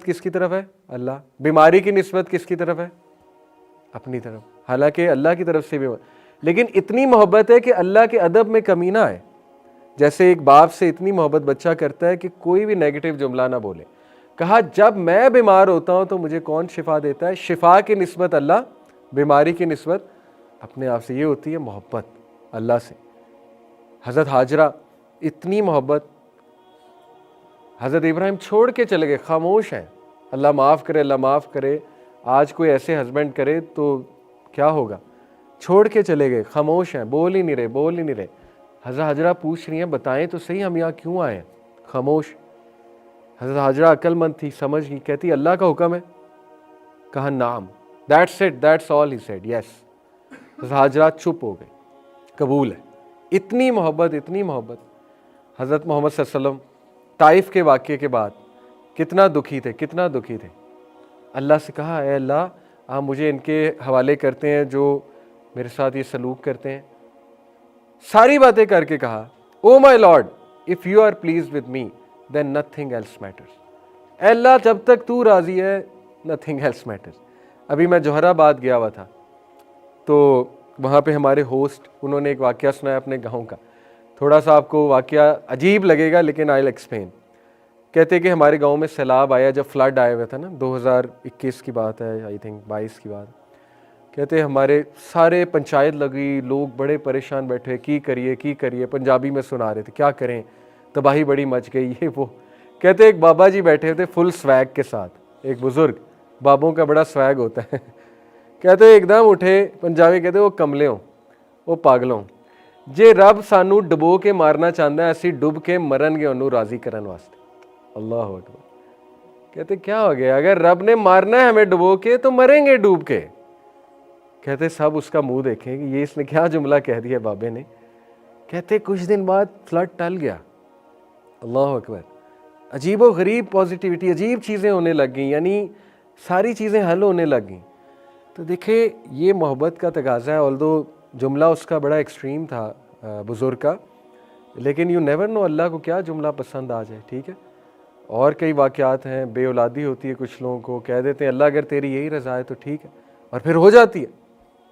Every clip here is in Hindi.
किसकी तरफ है? अल्लाह। बीमारी की निस्बत किसकी तरफ है? अपनी तरफ। हालांकि अल्लाह की तरफ से भी, लेकिन इतनी मोहब्बत है कि अल्लाह के अदब में कमी ना आए। जैसे एक बाप से इतनी मोहब्बत बच्चा करता है कि कोई भी नेगेटिव जुमला ना बोले। कहा जब मैं बीमार होता हूं तो मुझे कौन शिफा देता है? शिफा की निस्बत अल्लाह, बीमारी की निस्बत अपने आप से। ये होती है मोहब्बत अल्लाह से। हज़रत हाजरा, इतनी मोहब्बत। हज़रत इब्राहिम छोड़ के चले गए, खामोश हैं। अल्लाह माफ़ करे, अल्लाह माफ़ करे। आज कोई ऐसे हस्बैंड करे तो क्या होगा? छोड़ के चले गए, खामोश हैं, बोल ही नहीं रहे, बोल ही नहीं रहे। हज़रत हाजरा पूछ रही हैं बताएं तो सही हम यहाँ क्यों आए हैं? खामोश। हज़रत हाजरा अक्लमंद थी, समझ गई, कहती अल्लाह का हुक्म है। कहा नाम, that's it, that's all he said, yes. हज़रत हाजरा चुप हो गए, कबूल है। इतनी मोहब्बत, इतनी मोहब्बत। हज़रत मोहम्मद सल्लल्लाहु अलैहि वसल्लम ताइफ के वाक़े के बाद कितना दुखी थे, कितना दुखी थे। अल्लाह से कहा ए अल्लाह, आप मुझे इनके हवाले करते हैं जो मेरे साथ ये सलूक करते हैं। सारी बातें करके कहा oh my lord, if you are please with me then nothing else matters. अल्लाह जब तक तू राज़ी है नथिंग एल्स मैटर्स। अभी मैं जौहराबाद गया हुआ था, तो वहाँ पे हमारे होस्ट, उन्होंने एक वाक़या सुनाया अपने गाँव का। थोड़ा सा आपको वाक़या अजीब लगेगा लेकिन आई विल एक्सप्लेन। कहते कि हमारे गांव में सैलाब आया, जब फ्लड आया हुआ था ना, 2021 की बात है, आई थिंक 22 की बात। कहते हमारे सारे पंचायत लगी, लोग बड़े परेशान बैठे, की करिए। पंजाबी में सुना रहे थे क्या करें, तबाही बड़ी मच गई, ये वो। कहते एक बाबा जी बैठे थे फुल स्वैग के साथ, एक बुज़ुर्ग, बाबों का बड़ा स्वैग होता है। कहते एकदम उठे, पंजाबी कहते वो कमले हो, वो पागलों, जे रब सानू डुबो के मारना चाहता है, असी डुब के मरनगे उन्होंने राज़ी करने वास्ते। अल्लाह अकबर। कहते क्या हो गया, अगर रब ने मारना है हमें डुबो के तो मरेंगे डूब के। कहते सब उसका मुंह देखें कि ये इसने क्या जुमला कह दिया बाबे ने। कहते कुछ दिन बाद फ्लड टल गया। अल्लाह अकबर। अजीबो गरीब पॉजिटिविटी, अजीब चीज़ें होने लग गई, यानी सारी चीज़ें हल होने लग गई। तो देखे ये मोहब्बत का तकाजा है। ऑल्दो जुमला उसका बड़ा एक्सट्रीम था बुज़ुर्ग का, लेकिन यू नेवर नो अल्लाह को क्या जुमला पसंद आ जाए। ठीक है, और कई वाक़यात हैं, बे औलादी होती है कुछ लोगों को, कह देते हैं अल्लाह अगर तेरी यही रज़ा है तो ठीक है, और फिर हो जाती है।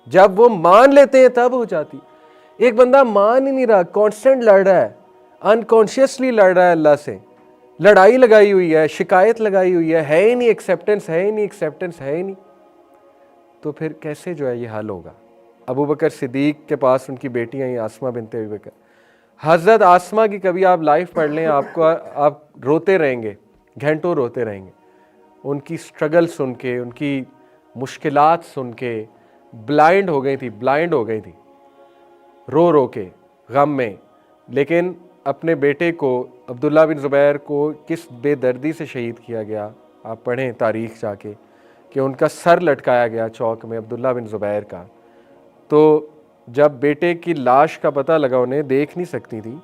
जब वो मान लेते हैं तब हो जाती है। एक बंदा मान ही नहीं रहा, कांस्टेंट लड़ रहा है, अनकॉन्शियसली लड़ रहा है अल्लाह से, लड़ाई लगाई हुई है, शिकायत लगाई हुई है ही नहीं, एक्सेप्टेंस है ही नहीं, एक्सेप्टेंस है ही नहीं, तो फिर कैसे जो है ये हल होगा। अबू बकर सिद्दीक के पास उनकी बेटी आई आसमा बिनते अबू बकर। हज़रत आसमा की कभी आप लाइफ पढ़ लें, आपको आप रोते रहेंगे, घंटों रोते रहेंगे। उनकी स्ट्रगल सुन के, उनकी मुश्किलात सुन के ब्लाइंड हो गई थी, ब्लाइंड हो गई थी, रो रो के गम में। लेकिन अपने बेटे को, अब्दुल्ला बिन ज़ुबैर को किस बेदर्दी से शहीद किया गया, आप पढ़ें तारीख़ जाके, कि उनका सर लटकाया गया चौक में, अब्दुल्ला बिन ज़ुबैर का। तो जब बेटे की लाश का पता लगा, उन्हें देख नहीं सकती थी,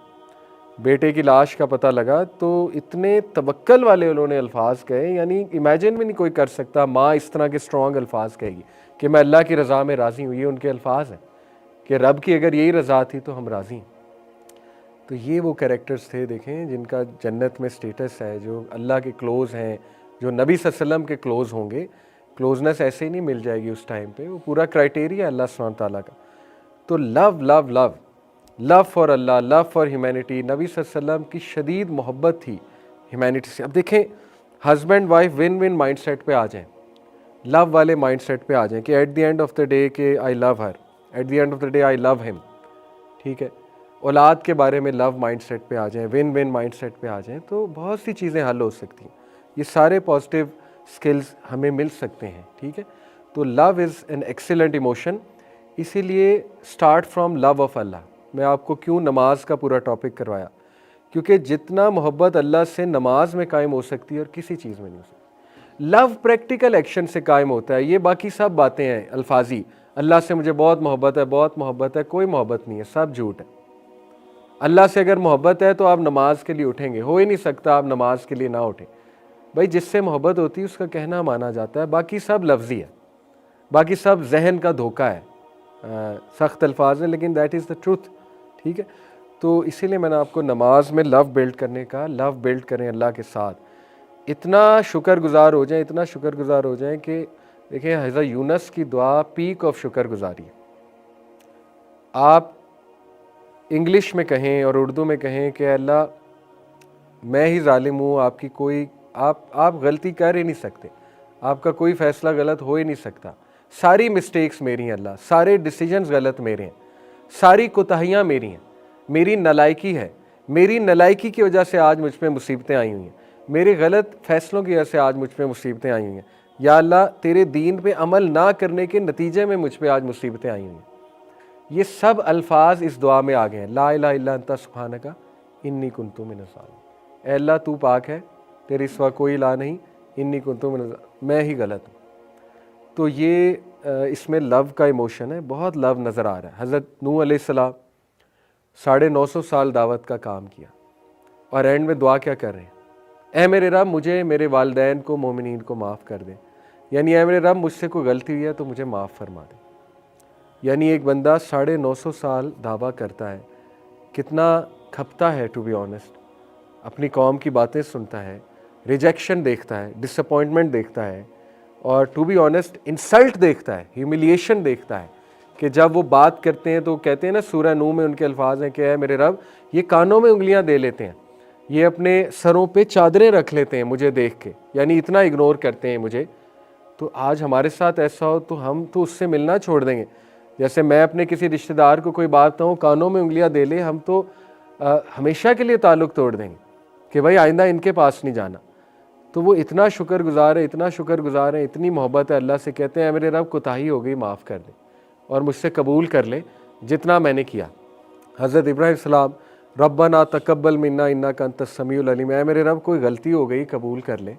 बेटे की लाश का पता लगा, तो इतने तवक्कल वाले उन्होंने अल्फाज कहे, यानी इमेजिन भी नहीं कोई कर सकता माँ इस तरह के स्ट्रॉन्ग अल्फाज कहेगी कि मैं अल्लाह की रज़ा में राज़ी हूँ। ये उनके अल्फाज हैं कि रब की अगर यही रज़ा थी तो हम राज़ी हैं। तो ये वो कैरेक्टर्स थे, देखें, जिनका जन्नत में स्टेटस है, जो अल्लाह के क्लोज़ हैं, जो नबी सल्लल्लाहु अलैहि वसल्लम के क्लोज़ होंगे। क्लोजनेस ऐसे ही नहीं मिल जाएगी उस टाइम पे, वो पूरा क्राइटेरिया अल्लाह सुब्हानहू तआला का। तो love love love love for Allah, love for humanity. नबी सल्लल्लाहु अलैहि वसल्लम की शदीद मोहब्बत थी ह्यूमैनिटी से। अब देखें, husband wife win win mindset पे आ जाएं, लव वाले माइंडसेट पे आ जाएं कि at the end of the day के I love her, at the end of the day I love him. ठीक है, औलाद के बारे में लव माइंडसेट पे आ जाएं, विन विन माइंडसेट पे आ जाएं, तो बहुत सी चीज़ें हल हो सकती हैं। ये सारे पॉजिटिव स्किल्स हमें मिल सकते हैं। ठीक है, तो love is an excellent emotion. इसीलिए स्टार्ट फ्रॉम लव ऑफ अल्लाह। मैं आपको क्यों नमाज का पूरा टॉपिक करवाया, क्योंकि जितना मोहब्बत अल्लाह से नमाज में कायम हो सकती है और किसी चीज़ में नहीं हो सकती। लव प्रैक्टिकल एक्शन से कायम होता है। ये बाकी सब बातें हैं अल्फाजी, अल्लाह से मुझे बहुत मोहब्बत है, बहुत मोहब्बत है, कोई मोहब्बत नहीं है, सब झूठ है। अल्लाह से अगर मोहब्बत है तो आप नमाज के लिए उठेंगे, हो ही नहीं सकता आप नमाज के लिए ना उठें। भाई जिससे मोहब्बत होती है उसका कहना माना जाता है, बाकी सब लफ्ज़ी है, बाकी सब जहन का धोखा है, सख्त अल्फाज है, लेकिन दैट इज़ द ट्रूथ। ठीक है, तो इसीलिए मैंने आपको नमाज में लव बिल्ड करने का, लव बिल्ड करें अल्लाह के साथ। इतना शुक्रगुजार हो जाएं, इतना शुक्रगुजार हो जाएं कि देखिए हज़रत यूनुस की दुआ पीक ऑफ शुक्रगुजारी है। आप इंग्लिश में कहें और उर्दू में कहें कि अल्लाह मैं ही जालिम हूँ, आपकी कोई आप गलती कर ही नहीं सकते, आपका कोई फ़ैसला गलत हो ही नहीं सकता, सारी मिस्टेक्स मेरी हैं अल्लाह, सारे डिसीजंस गलत मेरे हैं, सारी कोताहियाँ मेरी हैं, मेरी नालायकी है, मेरी नालायकी की वजह से आज मुझ पे मुसीबतें आई हुई हैं, मेरे गलत फ़ैसलों की वजह से आज मुझ पे मुसीबतें आई हुई हैं। या अल्लाह तेरे दीन पे अमल ना करने के नतीजे में मुझ पे आज मुसीबतें आई हुई हैं। ये सब अल्फाज इस दुआ में आ गए हैं, ला इलाहा इल्ला अंता सुब्हानका इन्नी कुन्तु मिनज़ ज़ालिमीन। ऐ अल्लाह तू पाक है, तेरे सिवा कोई इलाह नहीं, इन्नी कुन्तु मिनज़ ज़ालिमीन, मैं ही गलत हूँ। तो ये इसमें लव का इमोशन है, बहुत लव नज़र आ रहा है। हज़रत नूह अलैहिस्सलाम 950 साल दावत का काम किया और एंड में दुआ क्या कर रहे हैं, ऐ मेरे रब मुझे, मेरे वालिदैन को, मोमिनीन को माफ़ कर दे। यानी ऐ मेरे रब मुझसे कोई गलती हुई है तो मुझे माफ़ फरमा दे। यानी एक बंदा 950 साल दावा करता है, कितना खपता है टू बी ऑनेस्ट, अपनी कौम की बातें सुनता है, रिजेक्शन देखता है, डिसअपॉइंटमेंट देखता है और टू बी ऑनेस्ट इंसल्ट देखता है, ह्यूमिलिएशन देखता है कि जब वो बात करते हैं तो कहते हैं ना, सूरह नूह में उनके अल्फाज हैं कि है मेरे रब ये कानों में उंगलियां दे लेते हैं, ये अपने सरों पे चादरें रख लेते हैं मुझे देख के, यानी इतना इग्नोर करते हैं मुझे। तो आज हमारे साथ ऐसा हो तो हम तो उससे मिलना छोड़ देंगे। जैसे मैं अपने किसी रिश्तेदार को कोई बात कहूँ, कानों में उंगलियां दे ले, हम तो हमेशा के लिए ताल्लुक़ तोड़ देंगे कि भाई आइंदा इनके पास नहीं जाना। तो वो इतना शुक्रगुजार है, इतना शुक्रगुजार है, इतनी मोहब्बत है अल्लाह से, कहते हैं मेरे रब कोताही हो गई, माफ़ कर दे और मुझसे कबूल कर ले जितना मैंने किया। हज़रत इब्राहीम सलाम रब्बना तकब्बल मिन्ना इन्नका अंतस समीउल अलीम, ऐ मेरे रब कोई गलती हो गई कबूल कर ले।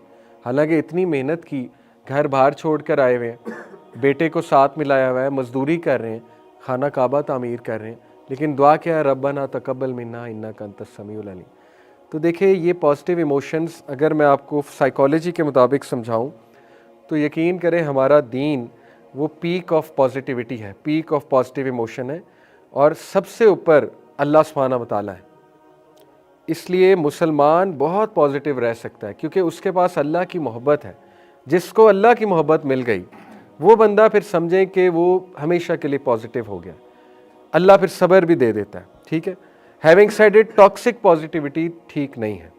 हालांकि इतनी मेहनत की, घर बाहर छोड़ कर आए हुए हैं, बेटे को साथ मिलाया हुआ है, मजदूरी कर रहे हैं, खाना काबा तामीर कर रहे हैं, लेकिन दुआ क्या है, रब्बना तकब्बल मिन्ना इन्नका अंतस समीउल अलीम। तो देखिए ये पॉजिटिव इमोशंस अगर मैं आपको साइकोलॉजी के मुताबिक समझाऊं तो यकीन करें हमारा दीन वो पीक ऑफ पॉजिटिविटी है, पीक ऑफ पॉजिटिव इमोशन है और सबसे ऊपर अल्लाह सुब्हानहू व तआला है। इसलिए मुसलमान बहुत पॉजिटिव रह सकता है क्योंकि उसके पास अल्लाह की मोहब्बत है। जिसको अल्लाह की मोहब्बत मिल गई वो बंदा फिर समझें कि वो हमेशा के लिए पॉजिटिव हो गया, अल्लाह फिर सब्र भी दे देता है। ठीक है, having said it, toxic positivity ठीक नहीं है।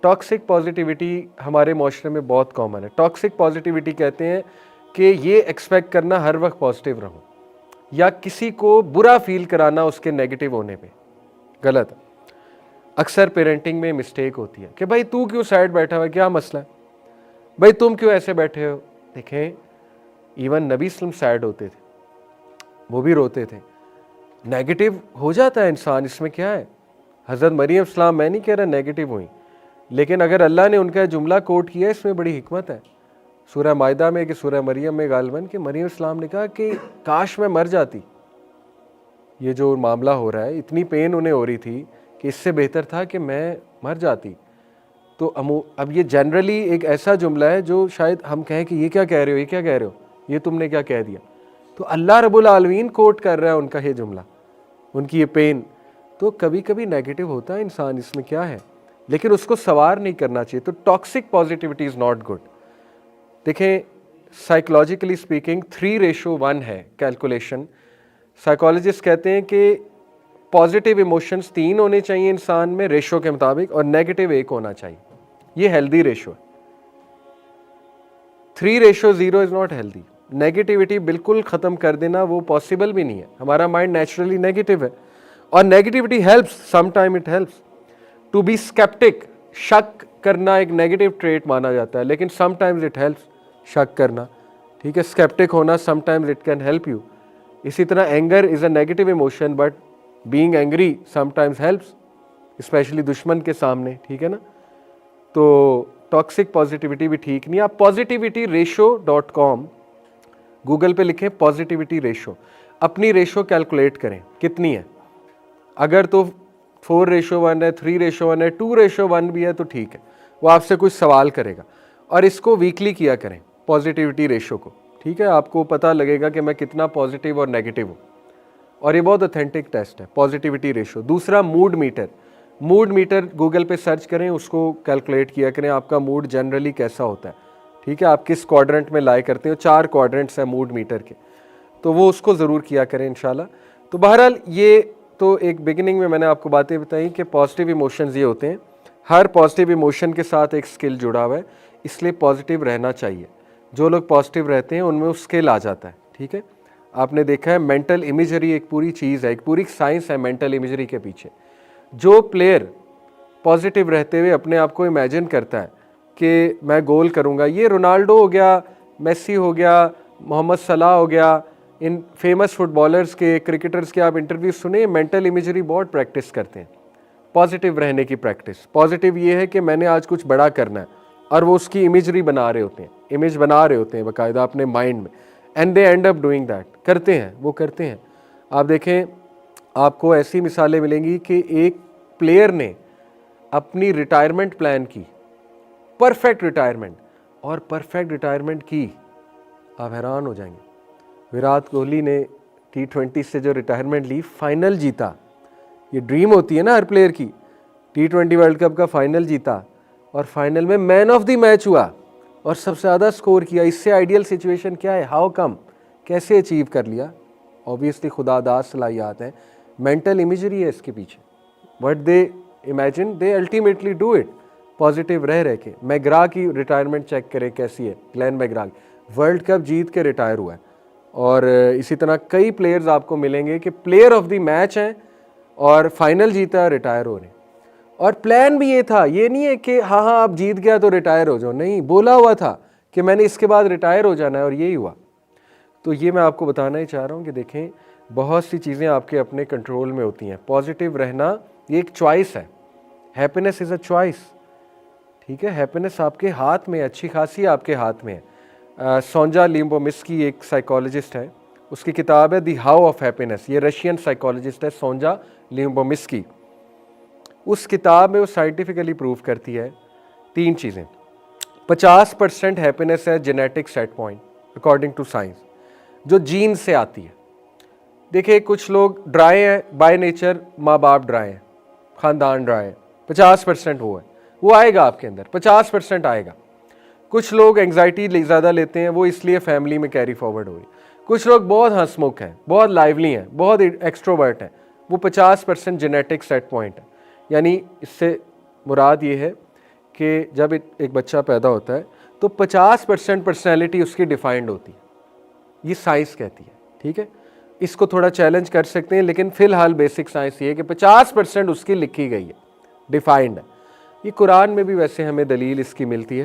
टॉक्सिक पॉजिटिविटी हमारे माशरे में बहुत कॉमन है। टॉक्सिक पॉजिटिविटी कहते हैं कि ये एक्सपेक्ट करना हर वक्त पॉजिटिव रहूं या किसी को बुरा फील कराना उसके नेगेटिव होने पे, गलत है। अक्सर पेरेंटिंग में मिस्टेक होती है कि भाई तू क्यों साइड बैठा हुआ है, क्या मसला है, भाई तुम क्यों ऐसे बैठे हो। देखें इवन नबी सल्लम सैड होते थे, वो भी रोते थे, नेगेटिव हो जाता है इंसान, इसमें क्या है। हज़रत मरियम सलाम, मैं नहीं कह रहा नेगेटिव हुई, लेकिन अगर अल्लाह ने उनका जुमला कोट किया इसमें बड़ी हिकमत है। सूरह मायदा में कि सूरह मरियम में गालिबन कि मरियम सलाम ने कहा कि काश मैं मर जाती, ये जो मामला हो रहा है इतनी पेन उन्हें हो रही थी कि इससे बेहतर था कि मैं मर जाती। तो अब ये जनरली एक ऐसा जुमला है जो शायद हम कहें कि ये क्या कह रहे हो, ये क्या कह रहे हो, ये तुमने क्या कह दिया। तो अल्लाह रब्बुल आलमीन कोट कर रहा है उनका ये जुमला, उनकी ये पेन। तो कभी कभी नेगेटिव होता है इंसान, इसमें क्या है, लेकिन उसको सवार नहीं करना चाहिए। तो toxic positivity is not good. देखें साइकोलॉजिकली स्पीकिंग 3:1 है कैलकुलेशन। साइकोलॉजिस्ट कहते हैं कि पॉजिटिव इमोशंस 3 होने चाहिए इंसान में रेशो के मुताबिक और नेगेटिव 1 होना चाहिए। ये हेल्दी रेशो है। 3:0 इज़ नॉट हेल्दी। नेगेटिविटी बिल्कुल ख़त्म कर देना वो पॉसिबल भी नहीं है। हमारा माइंड नेचुरली नेगेटिव है और negativity helps, some time it helps. To be sceptic, शक करना एक नेगेटिव ट्रेट माना जाता है, लेकिन समटाइम्स इट हेल्प्स शक करना। ठीक है, स्केप्टिक होना sometimes it can help you. इसी तरह anger is a negative emotion but being angry sometimes helps, specially दुश्मन के सामने। ठीक है ना, तो टॉक्सिक पॉजिटिविटी भी ठीक नहीं। आप positivityratio.com गूगल पे लिखें पॉजिटिविटी रेशो, अपनी रेशो कैलकुलेट करें कितनी है। अगर तो 4:1 है, 3:1 है, 2:1 भी है तो ठीक है, वो आपसे कुछ सवाल करेगा और इसको वीकली किया करें पॉजिटिविटी रेशो को। ठीक है, आपको पता लगेगा कि मैं कितना पॉजिटिव और नेगेटिव हूँ और ये बहुत ऑथेंटिक टेस्ट है पॉजिटिविटी रेशो। दूसरा mood meter. Mood meter Google पे सर्च करें, उसको कैलकुलेट किया करें आपका मूड जनरली कैसा होता है, ठीक है, आप किस क्वाड्रेंट में लाए करते हो, 4 क्वाड्रेंट्स हैं मूड मीटर के, तो वो उसको ज़रूर किया करें इंशाल्लाह। तो बहरहाल ये तो एक बिगिनिंग में मैंने आपको बातें बताई कि पॉजिटिव इमोशंस ये होते हैं, हर पॉजिटिव इमोशन के साथ एक स्किल जुड़ा हुआ है, इसलिए पॉजिटिव रहना चाहिए। जो लोग पॉजिटिव रहते हैं उनमें वो स्किल आ जाता है, ठीक है। आपने देखा है मेंटल इमेजरी एक पूरी चीज़ है, एक पूरी साइंस है मेंटल इमेजरी के पीछे। जो प्लेयर पॉजिटिव रहते हुए अपने आप को इमेजिन करता है कि मैं गोल करूंगा, ये रोनाल्डो हो गया, मेसी हो गया, मोहम्मद सलाह हो गया, इन फेमस फुटबॉलर्स के, क्रिकेटर्स के आप इंटरव्यू सुने, मेंटल इमेजरी बहुत प्रैक्टिस करते हैं, पॉजिटिव रहने की प्रैक्टिस। पॉजिटिव ये है कि मैंने आज कुछ बड़ा करना है और वो उसकी इमेजरी बना रहे होते हैं, इमेज बना रहे होते हैं बाकायदा अपने माइंड में, and they and up doing that, करते हैं, वो करते हैं। आप देखें, आपको ऐसी मिसालें मिलेंगी कि एक प्लेयर ने अपनी रिटायरमेंट प्लान की, परफेक्ट रिटायरमेंट, और परफेक्ट रिटायरमेंट की, आप हैरान हो जाएंगे। विराट कोहली ने T20 से जो रिटायरमेंट ली, फाइनल जीता, ये ड्रीम होती है ना हर प्लेयर की, T20 वर्ल्ड कप का फाइनल जीता और फाइनल में मैन ऑफ द मैच हुआ और सबसे ज़्यादा स्कोर किया। इससे आइडियल सिचुएशन क्या है? हाउ कम, कैसे अचीव कर लिया? ऑब्वियसली खुदादार सलाहियात हैं, मेंटल इमेजरी है इसके पीछे। What they imagine they ultimately do it, positive रह के। मैग्रा की रिटायरमेंट चेक करें कैसी है, ग्लेन मैग्रा वर्ल्ड कप जीत के रिटायर हुआ है। और इसी तरह कई प्लेयर्स आपको मिलेंगे कि प्लेयर ऑफ द मैच हैं और फाइनल जीता, रिटायर हो रहे हैं। और प्लान भी ये था, ये नहीं है कि हाँ हाँ आप जीत गया तो रिटायर हो जाओ, नहीं, बोला हुआ था कि मैंने इसके बाद रिटायर हो जाना है और यही हुआ। तो ये मैं आपको बताना ही चाह रहा हूँ कि देखें, बहुत सी चीज़ें आपके अपने कंट्रोल में होती हैं। पॉजिटिव रहना ये एक चॉइस है, हैप्पीनेस इज़ अ चॉइस, ठीक है। हैप्पीनेस आपके हाथ में, अच्छी खासी आपके हाथ में है। सोंजा लिम्बोमिस्की एक साइकोलॉजिस्ट है, उसकी किताब है द हाउ ऑफ हैप्पीनेस, ये रशियन साइकोलॉजिस्ट है सोंजा लिम्बोमिस्की। उस किताब में वो साइंटिफिकली प्रूव करती है 3 चीज़ें। 50% हैप्पीनेस है genetic set point according to science, जो जीन से आती है। देखिए, कुछ लोग ड्राई हैं बाय नेचर, माँ बाप ड्राई हैं, ख़ानदान ड्राई है, 50% वो आएगा आपके अंदर, 50% आएगा। कुछ लोग एंग्जाइटी ज़्यादा लेते हैं, वो इसलिए फैमिली में कैरी फॉरवर्ड हो रही। कुछ लोग बहुत हंसमुख हैं, बहुत लाइवली हैं, बहुत एक्सट्रोवर्ट हैं, वो 50% जेनेटिक सेट पॉइंट है। यानी इससे मुराद ये है कि जब एक बच्चा पैदा होता है तो 50% पर्सनैलिटी उसकी डिफाइंड होती है, ये साइंस कहती है, ठीक है। इसको थोड़ा चैलेंज कर सकते हैं, लेकिन फ़िलहाल बेसिक साइंस ये है कि 50% उसकी लिखी गई है, डिफाइंड है। ये कुरान में भी वैसे हमें दलील इसकी मिलती है।